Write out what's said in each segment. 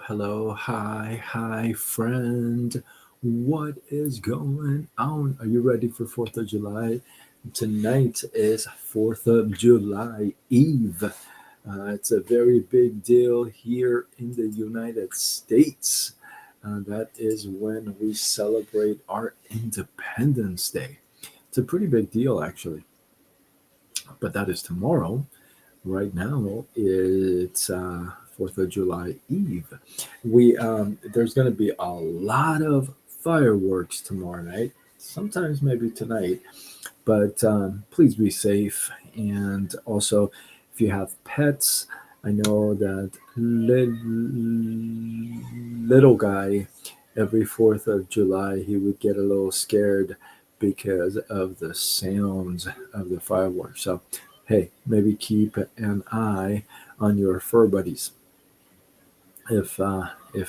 hello, hi, friend. What is going on? Are you ready for 4th of July? Tonight is 4th of July Eve. It's a very big deal here in the United States. That is when we celebrate our Independence Day. It's a pretty big deal, actually, but that is tomorrow. Right now it's 4th of July Eve. There's going to be a lot of fireworks tomorrow night, sometimes maybe tonight, but please be safe. And also, if you have pets, I know that little guy, every 4th of July, he would get a little scared because of the sounds of the fireworks. So, hey, maybe keep an eye on your fur buddies if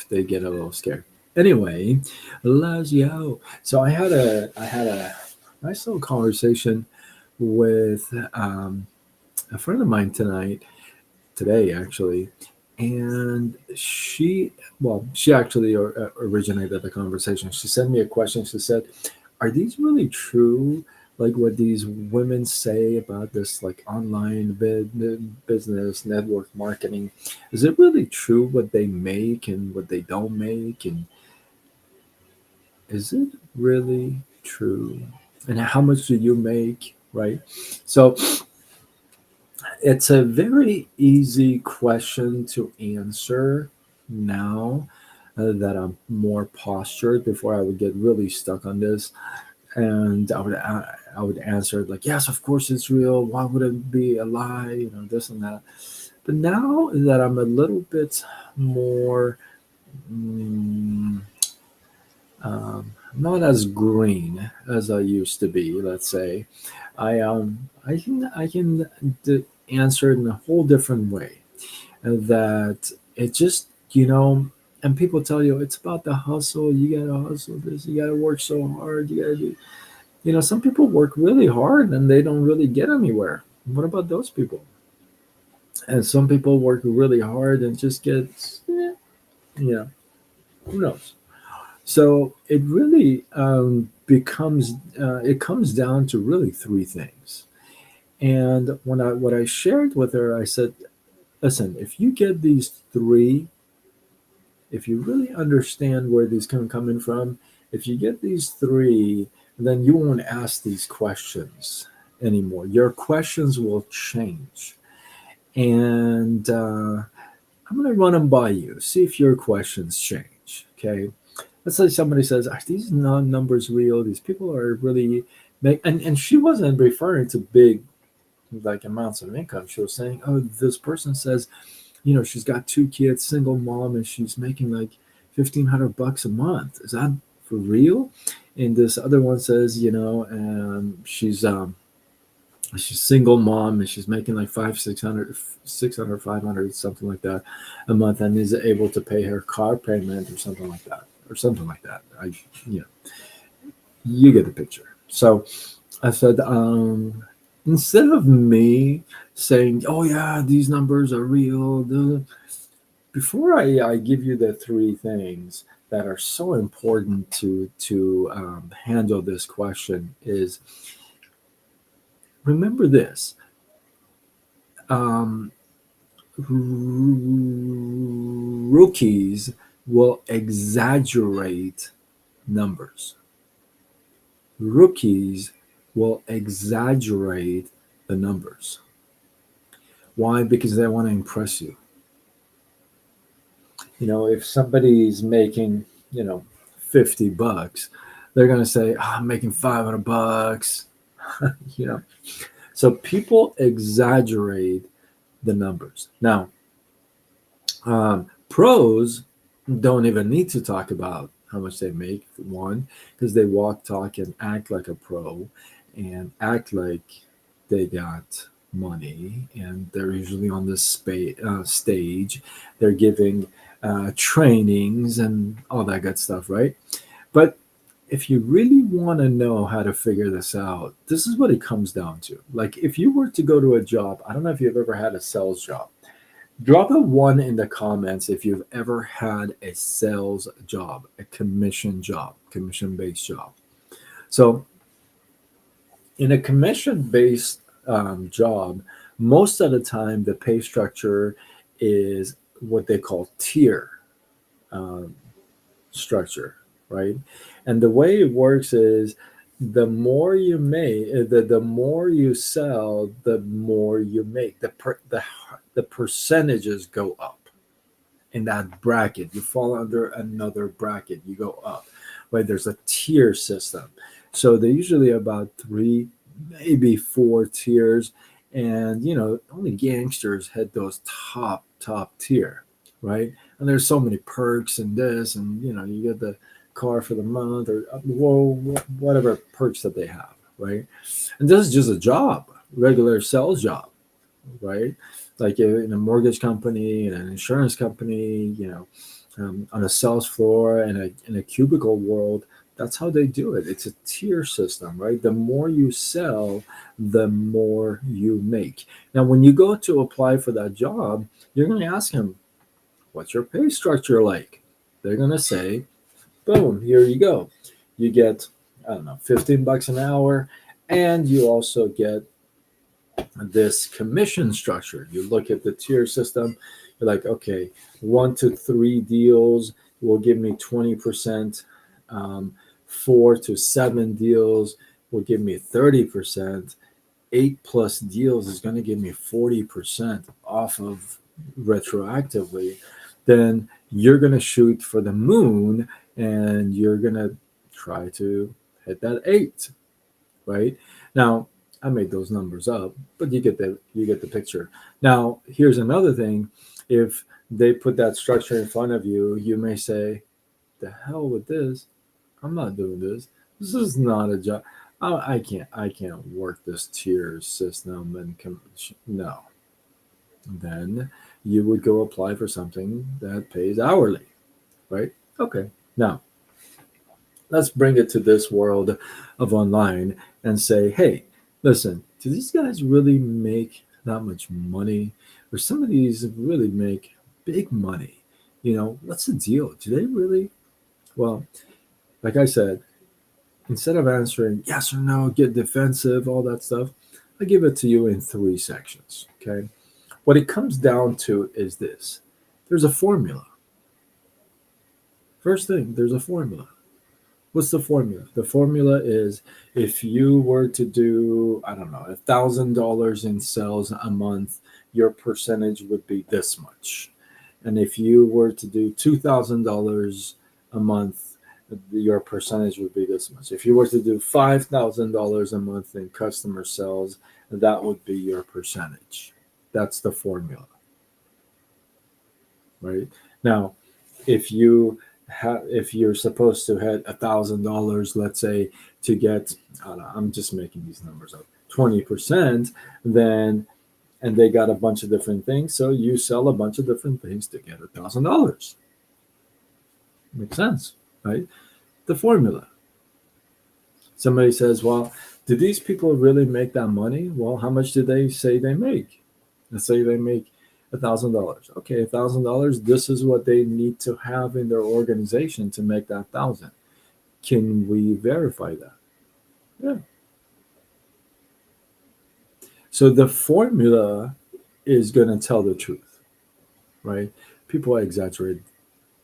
they get a little scared. Anyway, Lazio. So I had a nice little conversation with a friend of mine today actually, and she actually originated the conversation. She sent me a question. She said, "Are these really true? Like what these women say about this like online business network marketing? Is it really true what they make and what they don't make? And is it really true? And how much do you make?" Right? So it's a very easy question to answer now that I'm more postured. Before I would get really stuck on this, and I would answer it like, yes, of course it's real. Why would it be a lie? This and that. But now that I'm a little bit more mm, not as green as I used to be, let's say, I can answer it in a whole different way. That it just and people tell you it's about the hustle. You gotta hustle this. You gotta work so hard. You gotta do. Some people work really hard and they don't really get anywhere. What about those people? And some people work really hard and just get, you know, who knows? So it really it comes down to really three things. And what I shared with her, I said, listen, if you get these three, if you really understand where these come coming from, if you get these three, then you won't ask these questions anymore. Your questions will change. And I'm going to run them by you, see if your questions change. Okay. Let's say somebody says, are these numbers real? These people are really and she wasn't referring to big like amounts of income. She was saying, oh, this person says, she's got two kids, single mom, and she's making like $1,500 a month. Is that for real? And this other one says, she's single mom and she's making like 500, 600, 500, something like that a month, and is able to pay her car payment or something like that, you know, you get the picture. So I said, instead of me saying, "Oh yeah, these numbers are real," before I give you the three things that are so important to handle this question, is remember this: um, rookies will exaggerate numbers. Rookies will exaggerate the numbers. Why? Because they want to impress you. If somebody's making, 50 bucks, they're going to say, oh, I'm making 500 bucks. you know. So people exaggerate the numbers. Now, pros don't even need to talk about how much they make, one, because they walk, talk, and act like a pro and act like they got money, and they're usually on the stage. They're giving trainings and all that good stuff, right? But if you really want to know how to figure this out, this is what it comes down to. Like if you were to go to a job, I don't know if you've ever had a sales job. Drop a one in the comments if you've ever had a sales job, a commission job, commission based job. So, in a commission based job, most of the time the pay structure is what they call tier um, structure, right? And the way it works is the more you make, the more you sell, the more you make. The percentages go up in that bracket. You fall under another bracket, you go up, right? There's a tier system. So they're usually about three, maybe four tiers. And, only gangsters had those top tier, right? And there's so many perks and this, and, you get the car for the month or well, whatever perks that they have, right? And this is just a job, regular sales job, right? Like in a mortgage company, in an insurance company, on a sales floor, and in a cubicle world. That's how they do it. It's a tier system, right? The more you sell, the more you make. Now, when you go to apply for that job, you're going to ask them, "What's your pay structure like?" They're going to say, "Boom, here you go. You get, I don't know, $15 an hour, and you also get this commission structure." You look at the tier system, you're like, okay, 1 to 3 deals will give me 20%, 4 to 7 deals will give me 30%, 8+ deals is going to give me 40% off of retroactively. Then you're going to shoot for the moon and you're going to try to hit that eight, right? Now, I made those numbers up, but you get the picture. Now, here's another thing. If they put that structure in front of you, you may say, "The hell with this. I'm not doing this. This is not a job. I can't work this tier system and no." Then you would go apply for something that pays hourly, right? Okay. Now, let's bring it to this world of online and say, hey, listen, do these guys really make that much money? Or some of these really make big money? What's the deal? Do they really? Well, like I said, instead of answering yes or no, get defensive, all that stuff, I give it to you in three sections. Okay. What it comes down to is this: there's a formula. First thing, there's a formula. What's the formula? The formula is if you were to do, I don't know, $1,000 in sales a month, your percentage would be this much. And if you were to do $2,000 a month, your percentage would be this much. If you were to do $5,000 a month in customer sales, that would be your percentage. That's the formula, right? Now, if if you're supposed to hit $1,000, let's say, to get, I don't know, I'm just making these numbers up, 20%, then and they got a bunch of different things, so you sell a bunch of different things to get $1,000. Makes sense, right? The formula. Somebody says, well, do these people really make that money? Well, how much do they say they make? Let's say they make $1,000. Okay, $1,000. This is what they need to have in their organization to make that thousand. Can we verify that? Yeah. So the formula is going to tell the truth, right? People exaggerate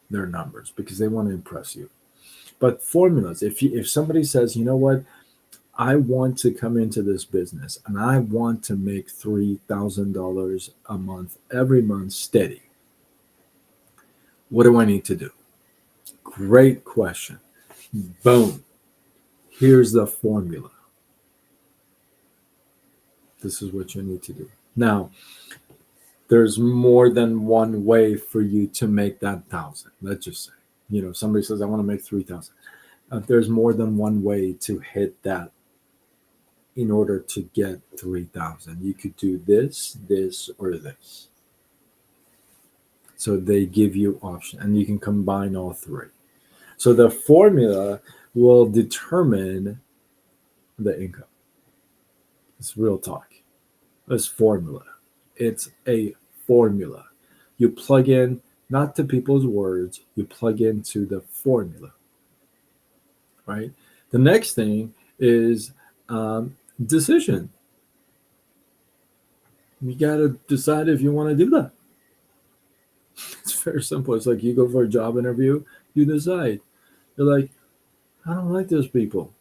their numbers because they want to impress you. But formulas, if somebody says, you know what, I want to come into this business and I want to make $3,000 a month every month steady. What do I need to do? Great question. Boom. Here's the formula. This is what you need to do. Now, there's more than one way for you to make that thousand. Let's just say, somebody says, I want to make 3,000. There's more than one way to hit that in order to get 3,000. You could do this, this, or this. So they give you option and you can combine all three. So the formula will determine the income. It's real talk. It's formula. It's a formula. You plug in not to people's words, you plug into the formula, right? The next thing is decision. You got to decide if you want to do that. It's very simple. It's like you go for a job interview, you decide. You're like, I don't like those people.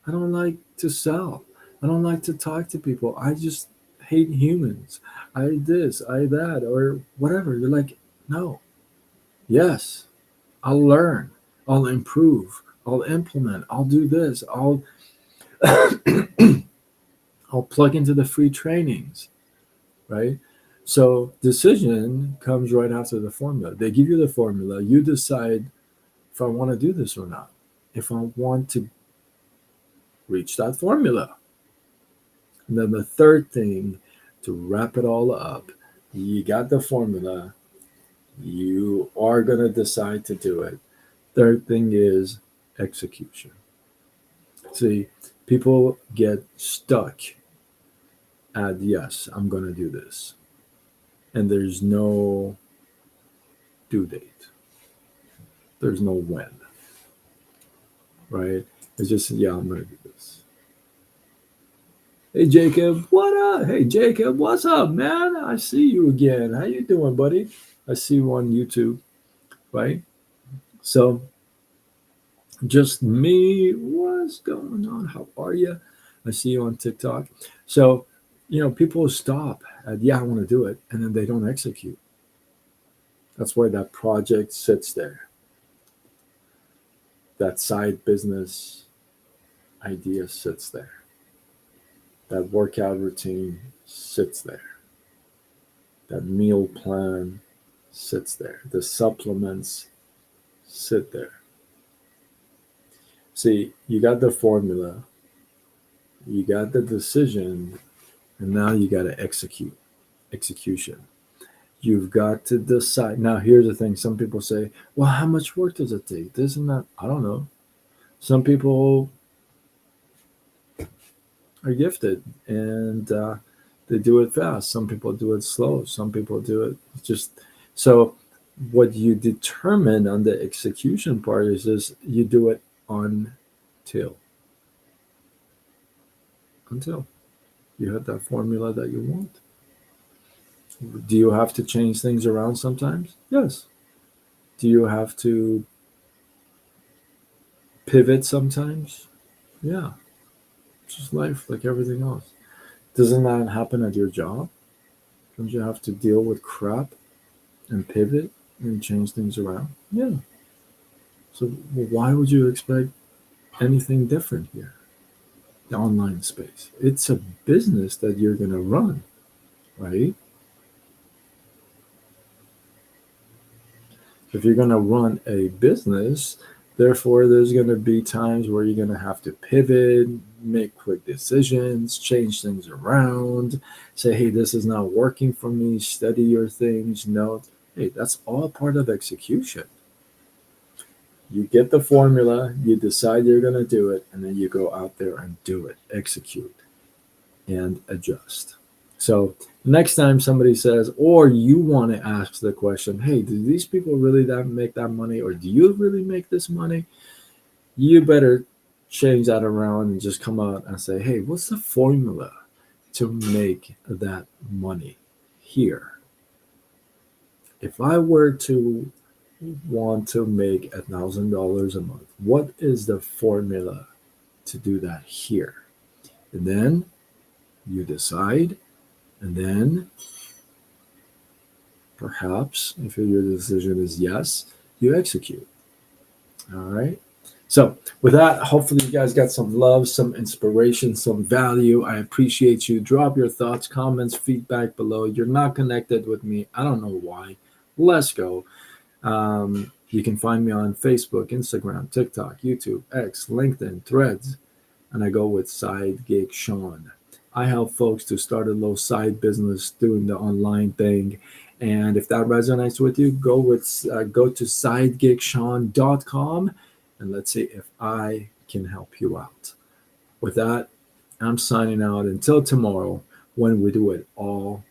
I don't like to sell. I don't like to talk to people. I just hate humans. I this, I that, or whatever. You're like, no, yes, I'll learn. I'll improve. I'll implement. I'll do this. I'll plug into the free trainings, right? So decision comes right after the formula. They give you the formula. You decide if I want to do this or not. If I want to reach that formula. And then the third thing, to wrap it all up, you got the formula. You are going to decide to do it. Third thing is execution. See, people get stuck at, yes, I'm going to do this. And there's no due date. There's no when, right? It's just, yeah, I'm going to do this. Hey, Jacob, what up? Hey, Jacob, what's up, man? I see you again. How you doing, buddy? I see you on YouTube, right? So, just me. What's going on? How are you? I see you on TikTok. So, people stop at, yeah, I want to do it, and then they don't execute. That's why that project sits there. That side business idea sits there. That workout routine sits there. That meal plan sits there. The supplements sit there. See, you got the formula, you got the decision, and now you got to execution. You've got to decide. Now, here's the thing. Some people say, well, how much work does it take? This and that. I don't know. Some people are gifted and they do it fast. Some people do it slow. Some people do it just so. What you determine on the execution part is this: you do it until you have that formula that you want. Do you have to change things around sometimes? Yes. Do you have to pivot sometimes? Yeah. It's just life, like everything else. Doesn't that happen at your job? Don't you have to deal with crap and pivot and change things around? Yeah. So why would you expect anything different here? The online space. It's a business that you're going to run, right? If you're going to run a business, therefore, there's going to be times where you're going to have to pivot, make quick decisions, change things around, say, hey, this is not working for me, study your things. No, hey, that's all part of execution. You get the formula, you decide you're going to do it, and then you go out there and do it, execute, and adjust. So next time somebody says, or you want to ask the question, hey, do these people really make that money, or do you really make this money? You better change that around and just come out and say, hey, what's the formula to make that money here? If I were to want to make $1,000 a month, what is the formula to do that here? And then you decide. And then, perhaps, if your decision is yes, you execute. All right. So, with that, hopefully, you guys got some love, some inspiration, some value. I appreciate you. Drop your thoughts, comments, feedback below. You're not connected with me. I don't know why. Let's go. You can find me on Facebook, Instagram, TikTok, YouTube, X, LinkedIn, Threads, and I go with Side Gig Sean. I help folks to start a little side business doing the online thing. And if that resonates with you, go to sidegigsean.com and let's see if I can help you out. With that, I'm signing out until tomorrow when we do it all